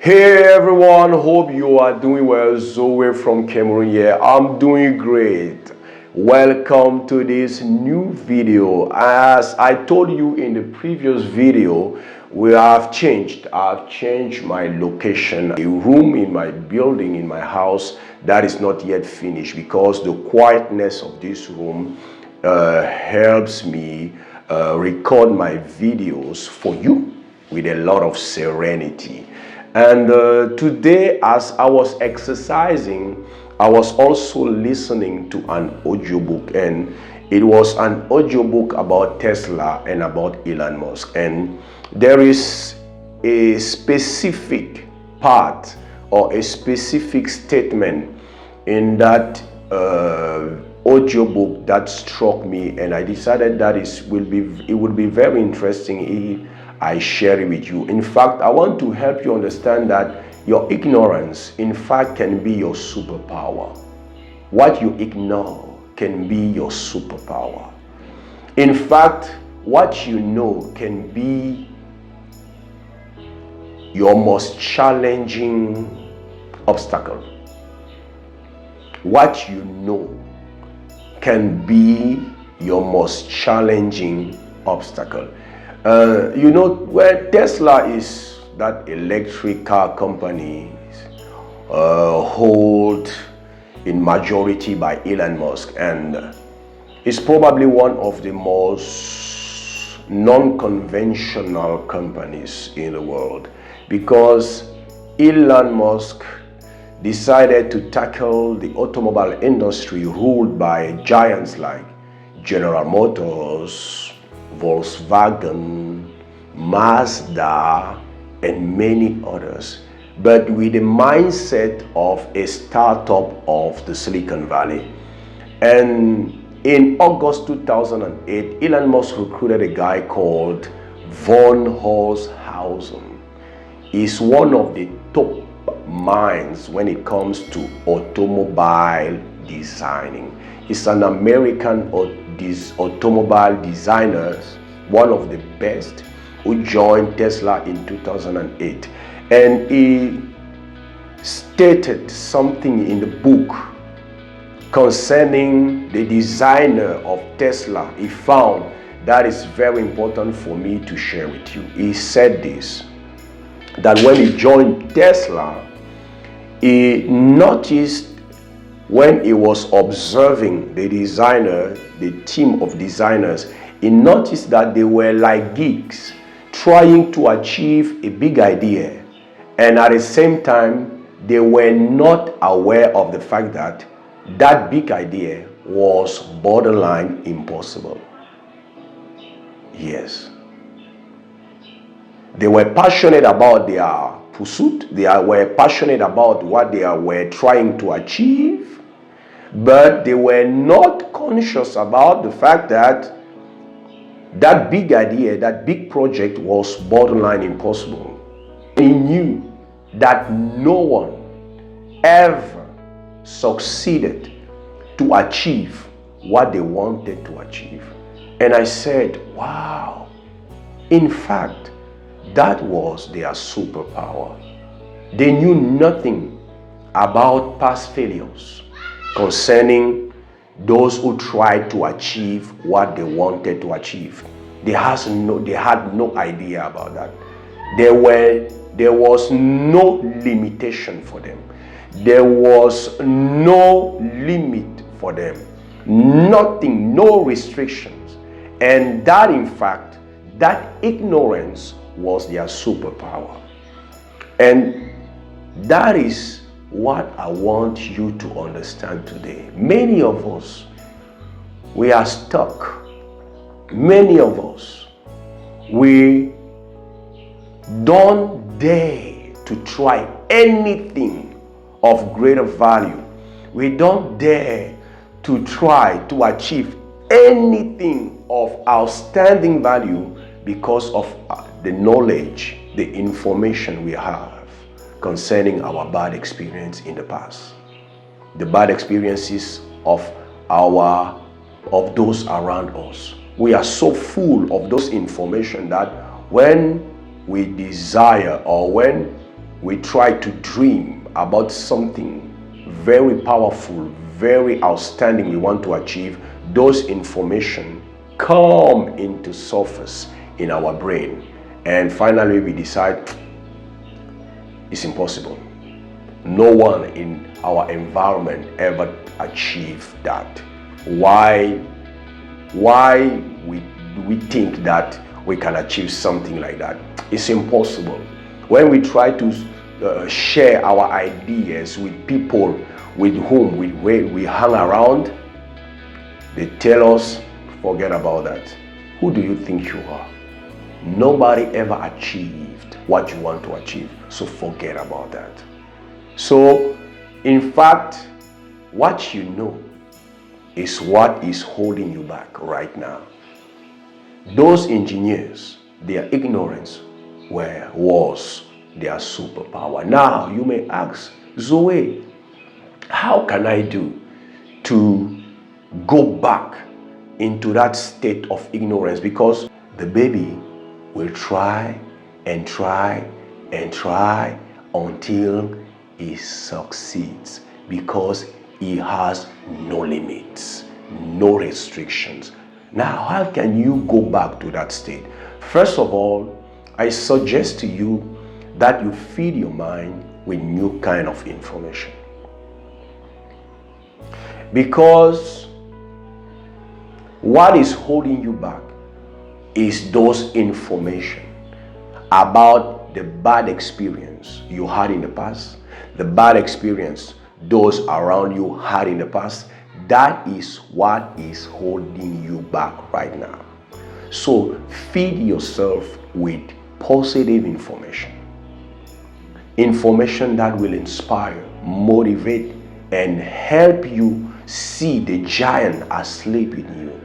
Hey everyone, hope you are doing well. Zoe from Cameroon here. I'm doing great. Welcome to this new video. As I told you in the previous video, I've changed my location. A room in my building, in my house, that is not yet finished because the quietness of this room helps me record my videos for you with a lot of serenity. And today, as I was exercising, I was also listening to an audiobook, and it was an audiobook about Tesla and about Elon Musk. And there is a specific part or a specific statement in that audiobook that struck me, and I decided that it would be very interesting if I share it with you. In fact, I want to help you understand that your ignorance, in fact, can be your superpower. What you ignore can be your superpower. In fact, what you know can be your most challenging obstacle. What you know can be your most challenging obstacle. Where Tesla is, that electric car company, hold in majority by Elon Musk, and is probably one of the most non-conventional companies in the world, because Elon Musk decided to tackle the automobile industry ruled by giants like General Motors, Volkswagen, Mazda, and many others, but with the mindset of a startup of the Silicon Valley. And in August 2008, Elon Musk recruited a guy called von Holzhausen. He's one of the top minds when it comes to automobile designing. He's an American automobile designer, one of the best, who joined Tesla in 2008. And he stated something in the book concerning the designer of Tesla. He found that is very important for me to share with you. He said this, that when he joined Tesla, he noticed, when he was observing the designer, the team of designers, he noticed that they were like geeks trying to achieve a big idea, and at the same time they were not aware of the fact that that big idea was borderline impossible. Yes. They were passionate about their pursuit. They were passionate about what they were trying to achieve, but they were not conscious about the fact that that big idea, that big project was borderline impossible. He knew that no one ever succeeded to achieve what they wanted to achieve. And I said, wow, in fact, that was their superpower. They knew nothing about past failures concerning those who tried to achieve what they wanted to achieve. They had no idea about that. There was no limitation for them. There was no limit for them. Nothing, no restrictions. And that, in fact, that ignorance was their superpower. And that is what I want you to understand today. Many of us, we are stuck. Many of us, we don't dare to try anything of greater value. We don't dare to try to achieve anything of outstanding value because of the knowledge, the information we have concerning our bad experience in the past, the bad experiences of those around us. We are so full of those information that when we desire, or when we try to dream about something very powerful, very outstanding we want to achieve, those information come into surface in our brain, and finally we decide it's impossible. No one in our environment ever achieved that. Why we think that we can achieve something like that? It's impossible. When we try to share our ideas with people with whom we hang around, they tell us, forget about that. Who do you think you are? Nobody ever achieved what you want to achieve, so forget about that. So, in fact, what you know is what is holding you back right now. Those engineers, their ignorance was their superpower. Now, you may ask, Zoe, how can I do to go back into that state of ignorance? Because the baby will try and try and try until he succeeds, because he has no limits, no restrictions. Now, how can you go back to that state? First of all, I suggest to you that you feed your mind with new kind of information. Because what is holding you back is those information about the bad experience you had in the past, the bad experience those around you had in the past. That is what is holding you back right now. So feed yourself with positive information. Information that will inspire, motivate, and help you see the giant asleep in you.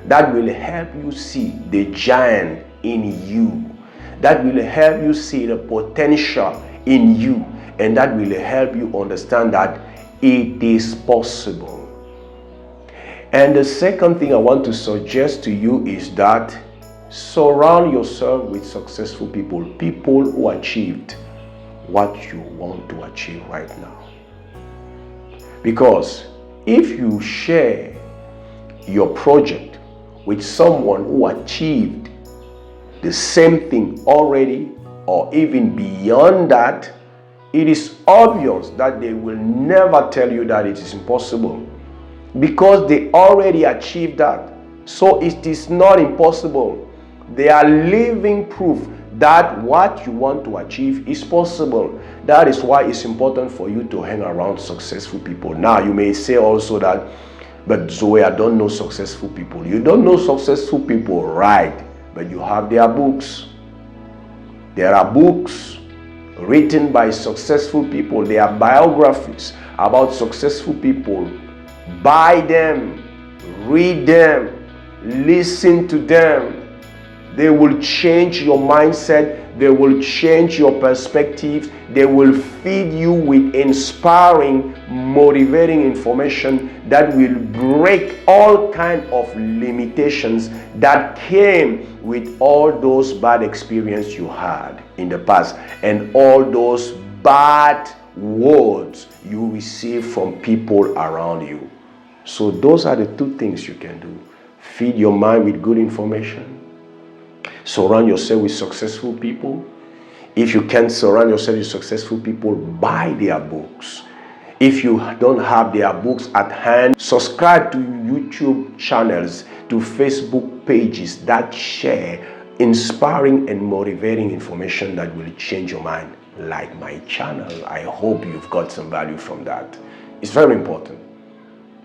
That will help you see the giant in you. That will help you see the potential in you. And that will help you understand that it is possible. And the second thing I want to suggest to you is that surround yourself with successful people, people who achieved what you want to achieve right now. Because if you share your project with someone who achieved the same thing already, or even beyond that, it is obvious that they will never tell you that it is impossible, because they already achieved that. So it is not impossible. They are living proof that what you want to achieve is possible. That is why it's important for you to hang around successful people. Now, you may say also that, but Zoe, I don't know successful people. You don't know successful people, right? But you have their books. There are books written by successful people. There are biographies about successful people. Buy them, read them, listen to them. They will change your mindset. They will change your perspective. They will feed you with inspiring, motivating information that will break all kinds of limitations that came with all those bad experiences you had in the past, and all those bad words you receive from people around you. So those are the two things you can do. Feed your mind with good information. Surround yourself with successful people. If you can't surround yourself with successful people, buy their books. If you don't have their books at hand, subscribe to YouTube channels, to Facebook pages that share inspiring and motivating information that will change your mind, like my channel. I hope you've got some value from that. It's very important.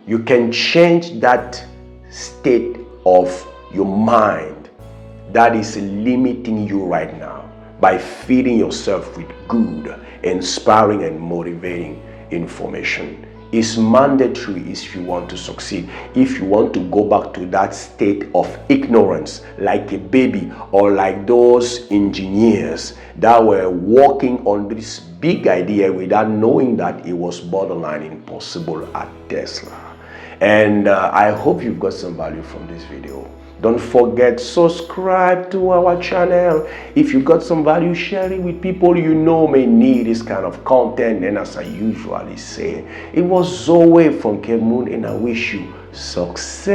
You can change that state of your mind that is limiting you right now by feeding yourself with good, inspiring, and motivating information. It's mandatory if you want to succeed. If you want to go back to that state of ignorance, like a baby, or like those engineers that were working on this big idea without knowing that it was borderline impossible at Tesla. And I hope you've got some value from this video. Don't forget, subscribe to our channel. If you got some value, share it with people you know may need this kind of content. And as I usually say, it was Zoe from Cameroon, and I wish you success.